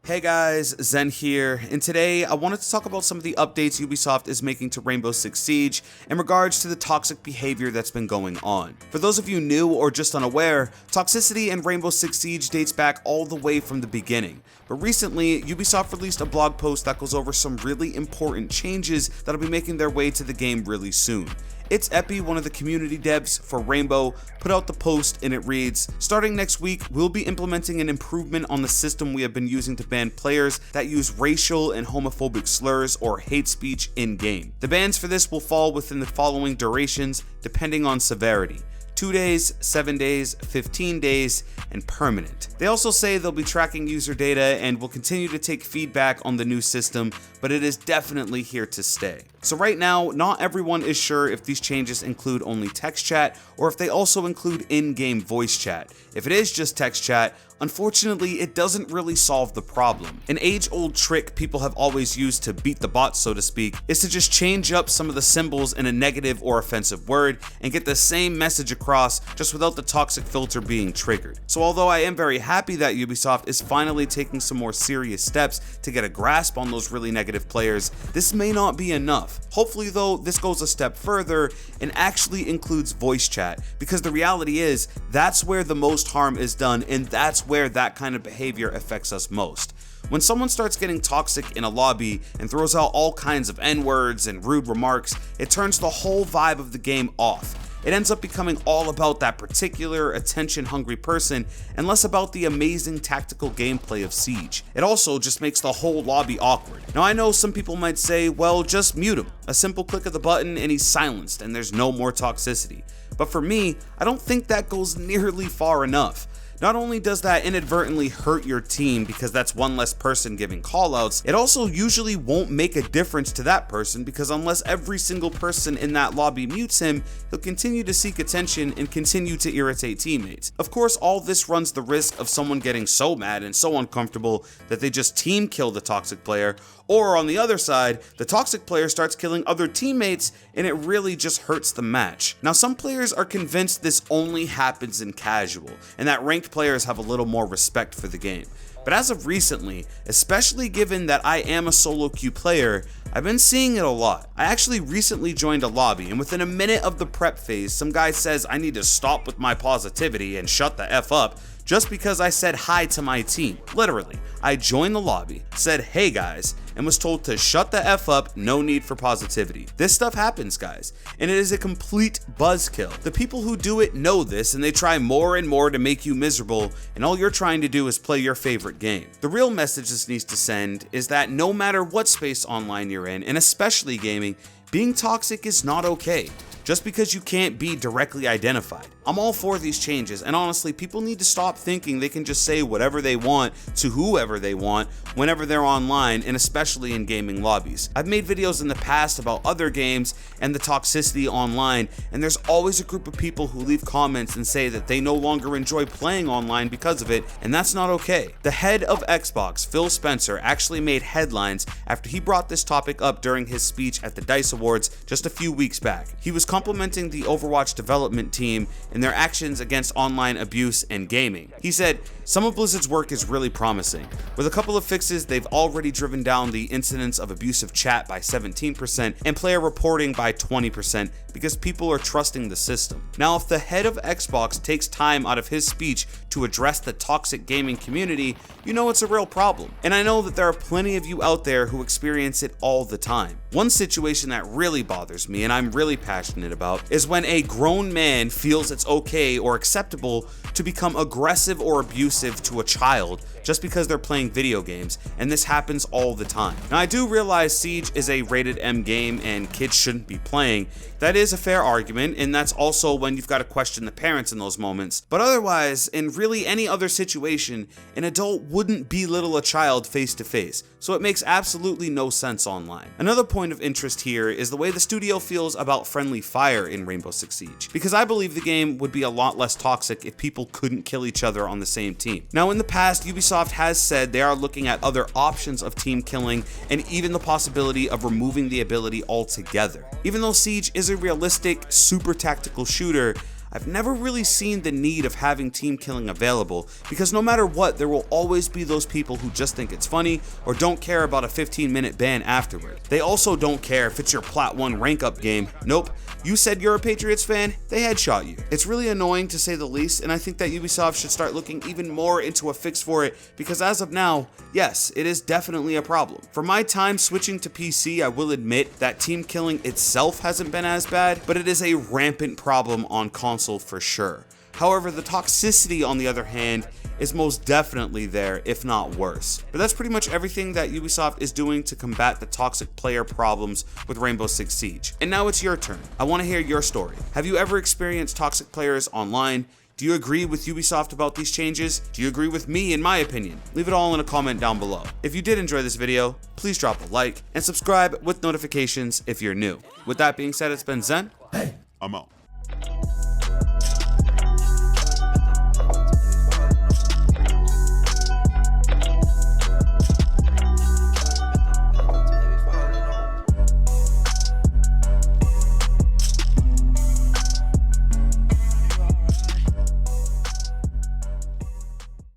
Hey guys, Zen here, and today I wanted to talk about some of the updates Ubisoft is making to Rainbow Six Siege in regards to the toxic behavior that's been going on. For those of you new or just unaware, toxicity in Rainbow Six Siege dates back all the way from the beginning, but recently Ubisoft released a blog post that goes over some really important changes that'll be making their way to the game really soon. It's Epi, one of the community devs for Rainbow, put out the post and it reads, "Starting next week, we'll be implementing an improvement on the system we have been using to ban players that use racial and homophobic slurs or hate speech in-game. The bans for this will fall within the following durations depending on severity. 2 days, 7 days, 15 days, and permanent." They also say they'll be tracking user data and will continue to take feedback on the new system, but it is definitely here to stay. So right now, not everyone is sure if these changes include only text chat or if they also include in-game voice chat. If it is just text chat, unfortunately, it doesn't really solve the problem. An age-old trick people have always used to beat the bots, so to speak, is to just change up some of the symbols in a negative or offensive word and get the same message across just without the toxic filter being triggered. So although I am very happy that Ubisoft is finally taking some more serious steps to get a grasp on those really negative players, this may not be enough. Hopefully though, this goes a step further and actually includes voice chat, because the reality is that's where the most harm is done, and that's where that kind of behavior affects us most. When someone starts getting toxic in a lobby and throws out all kinds of N-words and rude remarks, it turns the whole vibe of the game off. It ends up becoming all about that particular attention-hungry person and less about the amazing tactical gameplay of Siege. It also just makes the whole lobby awkward. Now I know some people might say, well, just mute him. A simple click of the button and he's silenced and there's no more toxicity. But for me, I don't think that goes nearly far enough. Not only does that inadvertently hurt your team because that's one less person giving callouts, it also usually won't make a difference to that person, because unless every single person in that lobby mutes him, he'll continue to seek attention and continue to irritate teammates. Of course, all this runs the risk of someone getting so mad and so uncomfortable that they just team kill the toxic player, or on the other side, the toxic player starts killing other teammates and it really just hurts the match. Now some players are convinced this only happens in casual, and that ranked players have a little more respect for the game. But as of recently, especially given that I am a solo queue player, I've been seeing it a lot. I actually recently joined a lobby, and within a minute of the prep phase, some guy says I need to stop with my positivity and shut the F up just because I said hi to my team. Literally, I joined the lobby, said hey guys, and was told to shut the F up, no need for positivity. This stuff happens, guys, and it is a complete buzzkill. The people who do it know this, and they try more and more to make you miserable, and all you're trying to do is play your favorite game. The real message this needs to send is that no matter what space online you're in, and especially gaming, being toxic is not okay, just because you can't be directly identified. I'm all for these changes, and honestly, people need to stop thinking they can just say whatever they want to whoever they want whenever they're online, and especially in gaming lobbies. I've made videos in the past about other games and the toxicity online, and there's always a group of people who leave comments and say that they no longer enjoy playing online because of it, and that's not okay. The head of Xbox, Phil Spencer, actually made headlines after he brought this topic up during his speech at the DICE Awards just a few weeks back. He was complimenting the Overwatch development team and their actions against online abuse and gaming. He said, "Some of Blizzard's work is really promising. With a couple of fixes, they've already driven down the incidence of abusive chat by 17% and player reporting by 20% because people are trusting the system." Now, if the head of Xbox takes time out of his speech to address the toxic gaming community, you know it's a real problem. And I know that there are plenty of you out there who experience it all the time. One situation that really bothers me, and I'm really passionate about, is when a grown man feels it's okay or acceptable to become aggressive or abusive to a child just because they're playing video games, and this happens all the time. Now I do realize Siege is a rated M game and kids shouldn't be playing. That is a fair argument, and that's also when you've got to question the parents in those moments. But otherwise, in really any other situation, an adult wouldn't belittle a child face to face, so it makes absolutely no sense online. Another point of interest here is the way the studio feels about friendly fire in Rainbow Six Siege, because I believe the game would be a lot less toxic if people couldn't kill each other on the same team. Now in the past, Ubisoft has said they are looking at other options of team killing and even the possibility of removing the ability altogether. Even though Siege is a realistic, super tactical shooter, I've never really seen the need of having team killing available, because no matter what, there will always be those people who just think it's funny or don't care about a 15-minute ban afterward. They also don't care if it's your Plat 1 rank up game. Nope, you said you're a Patriots fan, they headshot you. It's really annoying to say the least, and I think that Ubisoft should start looking even more into a fix for it, because as of now, yes, it is definitely a problem. For my time switching to PC, I will admit that team killing itself hasn't been as bad, but it is a rampant problem on console for sure. However, the toxicity on the other hand is most definitely there, if not worse. But that's pretty much everything that Ubisoft is doing to combat the toxic player problems with Rainbow Six Siege. And now it's your turn. I want to hear your story. Have you ever experienced toxic players online? Do you agree with Ubisoft about these changes? Do you agree with me in my opinion? Leave it all in a comment down below. If you did enjoy this video, please drop a like and subscribe with notifications if you're new. With that being said, it's been Zen. Hey, I'm out.